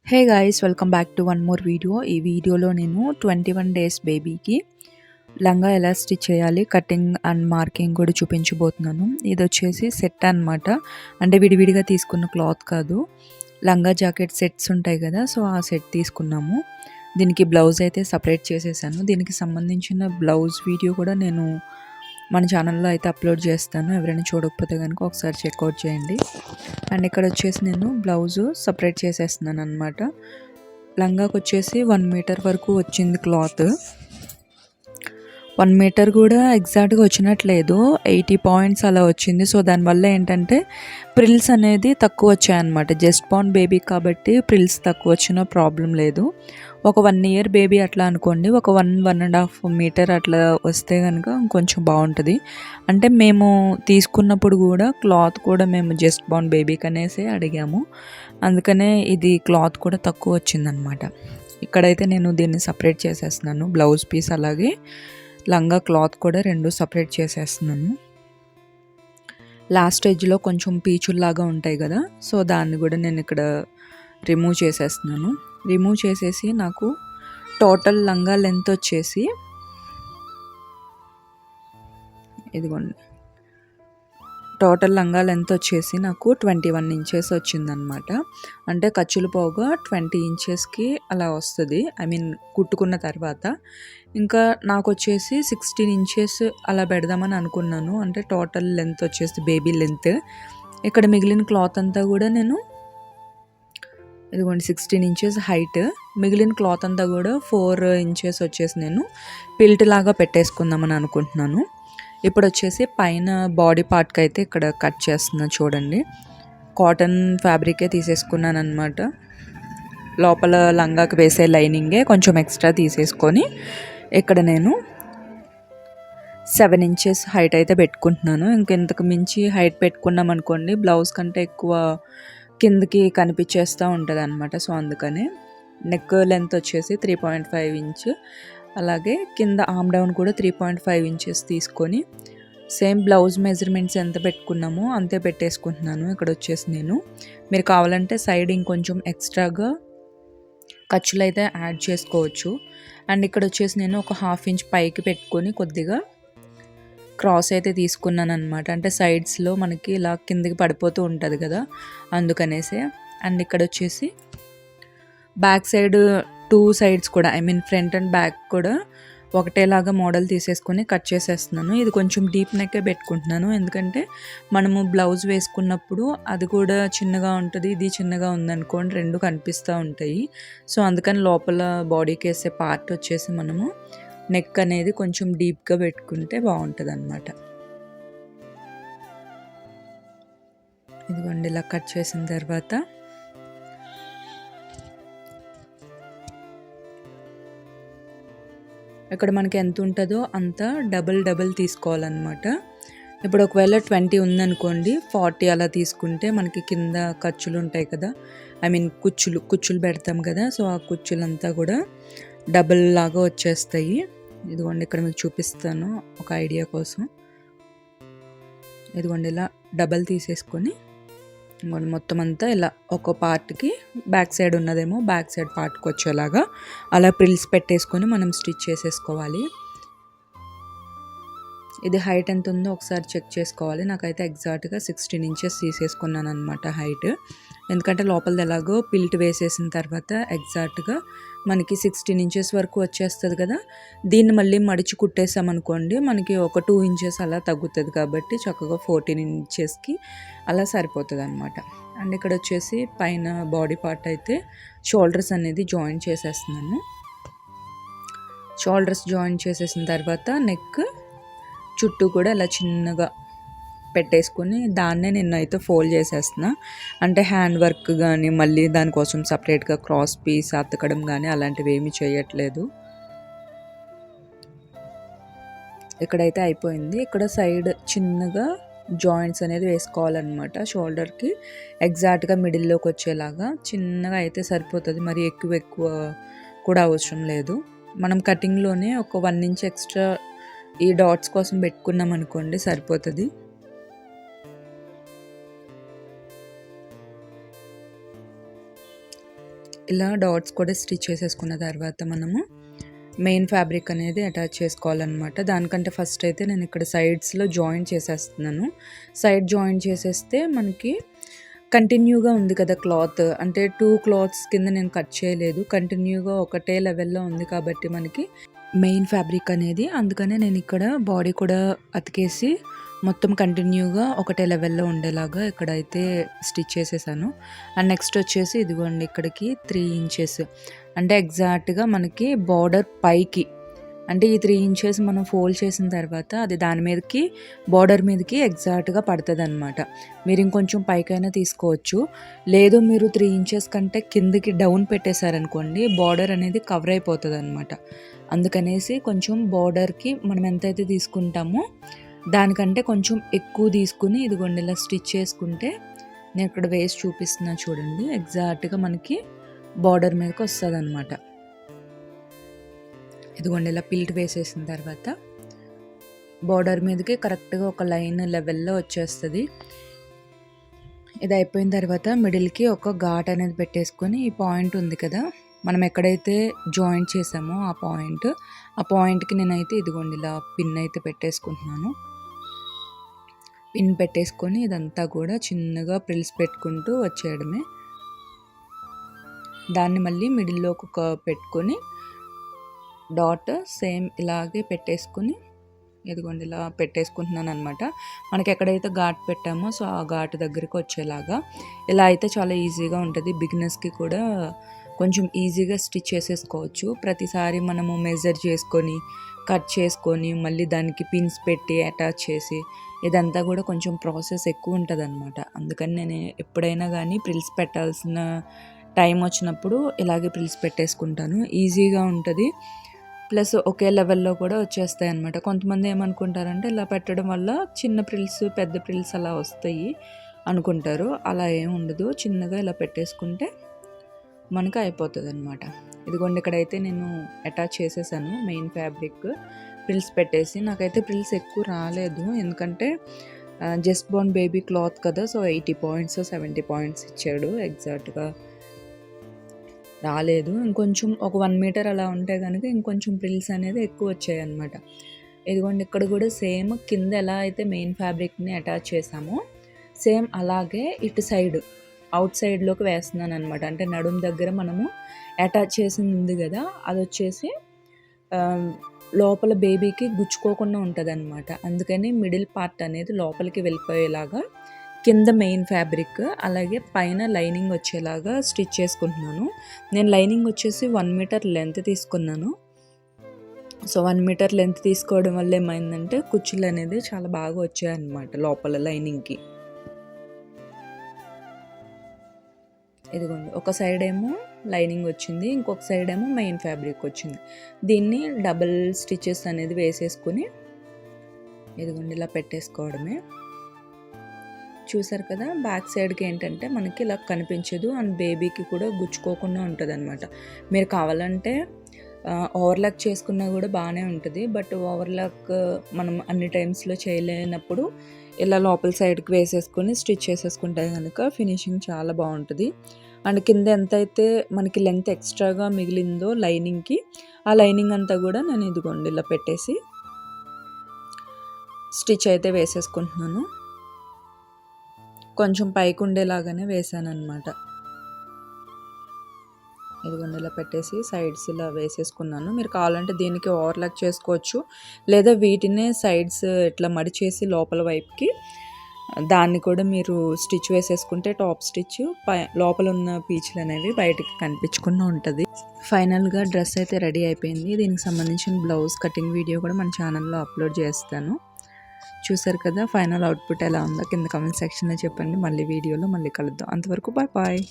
Hey guys, welcome back to one more video. ఈ వీడియోలో నేను 21 డేస్ బేబీకి లంగా ఎలా స్టిచ్ చేయాలి, కటింగ్ అండ్ మార్కింగ్ కూడా చూపించబోతున్నాను. ఇది వచ్చేసి సెట్ అనమాట. అంటే విడివిడిగా తీసుకున్న క్లాత్ కాదు, లంగా జాకెట్ సెట్స్ ఉంటాయి కదా, సో ఆ సెట్ తీసుకున్నాము. దీనికి బ్లౌజ్ అయితే సపరేట్ చేసేసాను. దీనికి సంబంధించిన బ్లౌజ్ వీడియో కూడా నేను మన ఛానల్లో అయితే అప్లోడ్ చేస్తాను. ఎవరైనా చూడకపోతే కనుక ఒకసారి చెక్అవుట్ చేయండి. అండ్ ఇక్కడ వచ్చేసి నేను బ్లౌజు సపరేట్ చేసేస్తున్నాను అనమాట. లంగాకి వచ్చేసి 1 మీటర్ వరకు వచ్చింది క్లాత్. 1 మీటర్ కూడా ఎగ్జాక్ట్గా వచ్చినట్లేదు, 80 పాయింట్స్ అలా వచ్చింది. సో దానివల్ల ఏంటంటే ప్రిల్స్ అనేది తక్కువ వచ్చాయన్నమాట. జస్ట్ బార్న్ బేబీ కాబట్టి ప్రిల్స్ తక్కువ వచ్చినా ప్రాబ్లం లేదు. ఒక 1 ఇయర్ బేబీ అట్లా అనుకోండి, ఒక 1.5 మీటర్ అట్లా వస్తే కనుక కొంచెం బాగుంటుంది. అంటే మేము తీసుకున్నప్పుడు కూడా క్లాత్ కూడా మేము జస్ట్ బార్న్ బేబీకి అనేసి అడిగాము, అందుకనే ఇది క్లాత్ కూడా తక్కువ వచ్చిందనమాట. ఇక్కడైతే నేను దీన్ని సపరేట్ చేసేస్తున్నాను, బ్లౌజ్ పీస్ అలాగే లంగా క్లాత్ కూడా 2 సపరేట్ చేసేస్తున్నాను. లాస్ట్ ఎడ్జ్లో కొంచెం పీచుల్లాగా ఉంటాయి కదా, సో దాన్ని కూడా నేను ఇక్కడ రిమూవ్ చేసేస్తున్నాను. రిమూవ్ చేసేసి నాకు టోటల్ లంగా లెంత్ వచ్చేసి ఇదిగోండి, టోటల్ లంగా లెంత్ వచ్చేసి నాకు 21 ఇంచెస్ వచ్చిందనమాట. అంటే ఖర్చులు పోగా 20 ఇంచెస్కి అలా వస్తుంది, ఐ మీన్ కుట్టుకున్న తర్వాత. ఇంకా నాకు వచ్చేసి 16 ఇంచెస్ అలా పెడదామని అనుకున్నాను. అంటే టోటల్ లెంత్ వచ్చేసి బేబీ లెంత్. ఇక్కడ మిగిలిన క్లాత్ అంతా కూడా నేను ఇదిగోండి 16 ఇంచెస్ హైట్, మిగిలిన క్లాత్ అంతా కూడా 4 ఇంచెస్ వచ్చేసి నేను పిల్ట్ లాగా పెట్టేసుకుందామని అనుకుంటున్నాను. ఇప్పుడు వచ్చేసి పైన బాడీ పార్ట్కి అయితే ఇక్కడ కట్ చేస్తున్నా చూడండి. కాటన్ ఫ్యాబ్రికే తీసేసుకున్నాను అనమాట. లోపల లంగాకి వేసే లైనింగే కొంచెం ఎక్స్ట్రా తీసేసుకొని ఇక్కడ నేను 7 ఇంచెస్ హైట్ అయితే పెట్టుకుంటున్నాను. ఇంకెంతకు మించి హైట్ పెట్టుకున్నాం అనుకోండి, బ్లౌజ్ కంటే ఎక్కువ కిందకి కనిపించేస్తూ ఉంటుంది అనమాట. సో అందుకని నెక్ లెంత్ వచ్చేసి 3.5 ఇంచ్, అలాగే కింద ఆమ్ డౌన్ కూడా 3.5 ఇంచెస్ తీసుకొని సేమ్ బ్లౌజ్ మెజర్మెంట్స్ ఎంత పెట్టుకున్నామో అంతే పెట్టేసుకుంటున్నాను. ఇక్కడ వచ్చేసి నేను, మీరు కావాలంటే సైడ్ ఇంకొంచెం ఎక్స్ట్రాగా ఖర్చులు అయితే యాడ్ చేసుకోవచ్చు. అండ్ ఇక్కడ వచ్చేసి నేను ఒక 1/2 ఇంచ్ పైకి పెట్టుకొని కొద్దిగా క్రాస్ అయితే తీసుకున్నాను అనమాట. అంటే సైడ్స్లో మనకి ఇలా కిందకి పడిపోతూ ఉంటుంది కదా, అందుకనేసి. అండ్ ఇక్కడ వచ్చేసి బ్యాక్ సైడ్ 2 సైడ్స్ కూడా, I mean front and back కూడా ఒకటేలాగా మోడల్ తీసేసుకొని కట్ చేసేస్తున్నాను. ఇది కొంచెం డీప్ నెక్కే పెట్టుకుంటున్నాను, ఎందుకంటే మనము బ్లౌజ్ వేసుకున్నప్పుడు అది కూడా చిన్నగా ఉంటుంది, ఇది చిన్నగా ఉందనుకోండి, 2 కనిపిస్తూ ఉంటాయి. సో అందుకని లోపల బాడీకి వేసే పార్ట్ వచ్చేసి మనము నెక్ అనేది కొంచెం డీప్గా పెట్టుకుంటే బాగుంటుంది అన్నమాట. ఇదిగోండి, ఇలా కట్ చేసిన తర్వాత ఇక్కడ మనకి ఎంత ఉంటుందో అంత డబుల్ తీసుకోవాలన్నమాట. ఇప్పుడు ఒకవేళ 20 ఉందనుకోండి, 40 అలా తీసుకుంటే మనకి కింద ఖర్చులు ఉంటాయి కదా, ఐ మీన్ కుచ్చులు పెడతాం కదా, సో ఆ కుచ్చులంతా కూడా డబుల్ లాగా వచ్చేస్తాయి. ఇదిగోండి, ఇక్కడ మీకు చూపిస్తాను ఒక ఐడియా కోసం. ఇదిగోండి, ఇలా డబల్ తీసేసుకొని మొత్తం అంతా ఇలా ఒక పార్ట్కి బ్యాక్ సైడ్ ఉన్నదేమో బ్యాక్ సైడ్ పార్ట్కి వచ్చేలాగా అలా ప్రిల్స్ పెట్టేసుకొని మనం స్టిచ్ చేసేసుకోవాలి. ఇది హైట్ ఎంత ఉందో ఒకసారి చెక్ చేసుకోవాలి. నాకైతే ఎగ్జాక్ట్గా 16 ఇంచెస్ తీసేసుకున్నాను అనమాట హైట్, ఎందుకంటే లోపలిది ఎలాగో పిల్ట్ వేసేసిన తర్వాత ఎగ్జాక్ట్గా మనకి 16 ఇంచెస్ వరకు వచ్చేస్తుంది కదా. దీన్ని మళ్ళీ మడిచి కుట్టేసామనుకోండి, మనకి ఒక 2 ఇంచెస్ అలా తగ్గుతుంది, కాబట్టి చక్కగా 14 ఇంచెస్కి అలా సరిపోతుంది అనమాట. అండ్ ఇక్కడ వచ్చేసి పైన బాడీ పార్ట్ అయితే షోల్డర్స్ అనేది జాయిన్ చేసేస్తున్నాను. షోల్డర్స్ జాయిన్ చేసేసిన తర్వాత నెక్ చుట్టూ కూడా ఇలా చిన్నగా పెట్టేసుకొని దాన్నే నేను అయితే ఫోల్డ్ చేసేస్తున్నా. అంటే హ్యాండ్ వర్క్ కానీ మళ్ళీ దానికోసం సపరేట్గా క్రాస్ పీస్ అతకడం కానీ అలాంటివి ఏమీ చేయట్లేదు. ఇక్కడైతే అయిపోయింది. ఇక్కడ సైడ్ చిన్నగా జాయింట్స్ అనేది వేసుకోవాలన్నమాట. షోల్డర్కి ఎగ్జాక్ట్గా మిడిల్లోకి వచ్చేలాగా చిన్నగా అయితే సరిపోతుంది, మరి ఎక్కువ కూడా అవసరం లేదు. మనం కటింగ్లోనే ఒక 1 ఇంచ్ ఎక్స్ట్రా ఈ డాట్స్ కోసం పెట్టుకున్నాం అనుకోండి, సరిపోతుంది. ఇలా డాట్స్ కూడా స్టిచ్ చేసేసుకున్న తర్వాత మనము మెయిన్ ఫ్యాబ్రిక్ అనేది అటాచ్ చేసుకోవాలన్నమాట. దానికంటే ఫస్ట్ అయితే నేను ఇక్కడ సైడ్స్లో జాయిన్ చేసేస్తున్నాను. సైడ్ జాయిన్ చేసేస్తే మనకి కంటిన్యూగా ఉంది కదా క్లాత్, అంటే 2 క్లాత్స్ కింద నేను కట్ చేయలేదు, కంటిన్యూగా ఒకటే లెవెల్లో ఉంది కాబట్టి మనకి మెయిన్ ఫ్యాబ్రిక్ అనేది. అందుకనే నేను ఇక్కడ బాడీ కూడా అతికేసి మొత్తం కంటిన్యూగా ఒకటే లెవెల్లో ఉండేలాగా ఇక్కడైతే స్టిచ్ చేసేసాను. అండ్ నెక్స్ట్ వచ్చేసి ఇదిగోండి ఇక్కడికి 3 ఇంచెస్, అంటే ఎగ్జాక్ట్గా మనకి బార్డర్ పైకి, అంటే ఈ 3 ఇంచెస్ మనం ఫోల్డ్ చేసిన తర్వాత అది దాని మీదకి బార్డర్ మీదకి ఎగ్జాక్ట్గా పడుతుంది అనమాట. మీరు ఇంకొంచెం పైకైనా తీసుకోవచ్చు, లేదు మీరు 3 ఇంచెస్ కంటే కిందకి డౌన్ పెట్టేశారనుకోండి బార్డర్ అనేది కవర్ అయిపోతుంది అనమాట. అందుకనేసి కొంచెం బార్డర్కి మనం ఎంతైతే తీసుకుంటామో దానికంటే కొంచెం ఎక్కువ తీసుకుని ఇదిగోండి ఇలా స్టిచ్ చేసుకుంటే, నేను ఇక్కడ వేసి చూపిస్తున్నా చూడండి, ఎగ్జాక్ట్గా మనకి బార్డర్ మీదకి వస్తుంది అనమాట. ఇదిగోండి ఇలా పిల్ట్ వేసేసిన తర్వాత బార్డర్ మీదకి కరెక్ట్గా ఒక లైన్ లెవెల్లో వచ్చేస్తుంది. ఇది అయిపోయిన తర్వాత మిడిల్కి ఒక ఘాట్ అనేది పెట్టేసుకొని, ఈ పాయింట్ ఉంది కదా మనం ఎక్కడైతే జాయింట్ చేసామో ఆ పాయింట్కి నేనైతే ఇదిగోండి ఇలా పిన్ అయితే పెట్టేసుకుంటున్నాను. పిన్ పెట్టేసుకొని ఇదంతా కూడా చిన్నగా ప్రిల్స్ పెట్టుకుంటూ వచ్చేయడమే. దాన్ని మళ్ళీ మిడిల్లోకి ఒక పెట్టుకొని డాట్ సేమ్ ఇలాగే పెట్టేసుకొని ఇదిగోండి ఇలా పెట్టేసుకుంటున్నాను అనమాట. మనకి ఎక్కడైతే ఘాట్ పెట్టామో సో ఆ ఘాట్ దగ్గరికి వచ్చేలాగా. ఇలా అయితే చాలా ఈజీగా ఉంటుంది, బిగినర్స్కి కూడా కొంచెం ఈజీగా స్టిచ్ చేసేసుకోవచ్చు. ప్రతిసారి మనము మెజర్ చేసుకొని కట్ చేసుకొని మళ్ళీ దానికి పిన్స్ పెట్టి అటాచ్ చేసి ఇదంతా కూడా కొంచెం ప్రాసెస్ ఎక్కువ ఉంటుంది అనమాట. అందుకని నేను ఎప్పుడైనా కానీ ప్రిల్స్ పెట్టాల్సిన టైం వచ్చినప్పుడు ఇలాగే ప్రిల్స్ పెట్టేసుకుంటాను, ఈజీగా ఉంటుంది. ప్లస్ ఒకే లెవెల్లో కూడా వచ్చేస్తాయి అనమాట. కొంతమంది ఏమనుకుంటారంటే ఇలా పెట్టడం వల్ల చిన్న ప్రిల్స్ పెద్ద ప్రిల్స్ అలా వస్తాయి అనుకుంటారు, అలా ఏం ఉండదు. చిన్నగా ఇలా పెట్టేసుకుంటే మనకు అయిపోతుంది అనమాట. ఇదిగోండి ఇక్కడైతే నేను అటాచ్ చేసేసాను మెయిన్ ఫ్యాబ్రిక్ ప్రిల్స్ పెట్టేసి. నాకైతే ప్రిల్స్ ఎక్కువ రాలేదు, ఎందుకంటే జస్ట్ బోర్న్ బేబీ క్లాత్ కదా, సో 80 పాయింట్స్ 70 పాయింట్స్ ఇచ్చాడు, ఎగ్జాక్ట్గా రాలేదు. ఇంకొంచెం ఒక 1 మీటర్ అలా ఉంటే కనుక ఇంకొంచెం ప్రిల్స్ అనేది ఎక్కువ వచ్చాయి అనమాట. ఇదిగోండి ఇక్కడ కూడా సేమ్ కింద ఎలా అయితే మెయిన్ ఫ్యాబ్రిక్ని అటాచ్ చేసామో సేమ్ అలాగే ఇటు సైడ్ అవుట్ సైడ్లోకి వేస్తున్నాను అనమాట. అంటే నడుము దగ్గర మనము అటాచ్ చేసింది ఉంది కదా, అది వచ్చేసి లోపల బేబీకి గుచ్చుకోకుండా ఉంటుంది అనమాట. అందుకని మిడిల్ పార్ట్ అనేది లోపలికి వెళ్ళిపోయేలాగా కింద మెయిన్ ఫ్యాబ్రిక్ అలాగే పైన లైనింగ్ వచ్చేలాగా స్టిచ్ చేసుకుంటున్నాను. నేను లైనింగ్ వచ్చేసి 1 మీటర్ లెంత్ తీసుకున్నాను. సో 1 మీటర్ లెంత్ తీసుకోవడం వల్ల ఏమైందంటే కుచ్చులు అనేది చాలా బాగా వచ్చాయన్నమాట లోపల లైనింగ్కి. ఇదిగోండి ఒక సైడ్ ఏమో లైనింగ్ వచ్చింది, ఇంకొక సైడ్ ఏమో మెయిన్ ఫ్యాబ్రిక్ వచ్చింది. దీన్ని డబుల్ స్టిచెస్ అనేది వేసేసుకుని ఇదిగోండి ఇలా పెట్టేసుకోవడమే. చూసారు కదా, బ్యాక్ సైడ్కి ఏంటంటే మనకి ఇలా కనిపించదు అండ్ బేబీకి కూడా గుచ్చుకోకుండా ఉంటుంది అనమాట. మీరు కావాలంటే ఓవర్లాక్ చేసుకున్నా కూడా బాగానే ఉంటుంది, బట్ ఓవర్లాక్ మనం అన్ని టైమ్స్లో చేయలేనప్పుడు ఇలా లోపల సైడ్కి వేసేసుకొని స్టిచ్ చేసేసుకుంటే కనుక ఫినిషింగ్ చాలా బాగుంటుంది. అండ్ కింద ఎంతైతే మనకి లెంత్ ఎక్స్ట్రాగా మిగిలిందో లైనింగ్కి, ఆ లైనింగ్ అంతా కూడా నేను ఇదిగోండి ఇలా పెట్టేసి స్టిచ్ అయితే వేసేసుకుంటున్నాను. కొంచెం పైకి ఉండేలాగానే వేసాను అనమాట. ఇదిగోండి ఇలా పెట్టేసి సైడ్స్ ఇలా వేసేసుకున్నాను. మీరు కావాలంటే దీనికి ఓవర్లాక్ చేసుకోవచ్చు, లేదా వీటినే సైడ్స్ ఇట్లా మడిచేసి లోపల వైపుకి దాన్ని కూడా మీరు స్టిచ్ వేసేసుకుంటే టాప్ స్టిచ్ లోపల ఉన్న పీచులు అనేవి బయటికి కనిపించకుండా ఉంటుంది. ఫైనల్గా డ్రెస్ అయితే రెడీ అయిపోయింది. దీనికి సంబంధించిన బ్లౌజ్ కటింగ్ వీడియో కూడా మన ఛానల్లో అప్లోడ్ చేస్తాను. చూసారు కదా, ఫైనల్ అవుట్పుట్ ఎలా ఉందో కింద కామెంట్ సెక్షన్లో చెప్పండి. మళ్ళీ వీడియోలో మళ్ళీ కలుద్దాం. అంతవరకు బాయ్ బాయ్.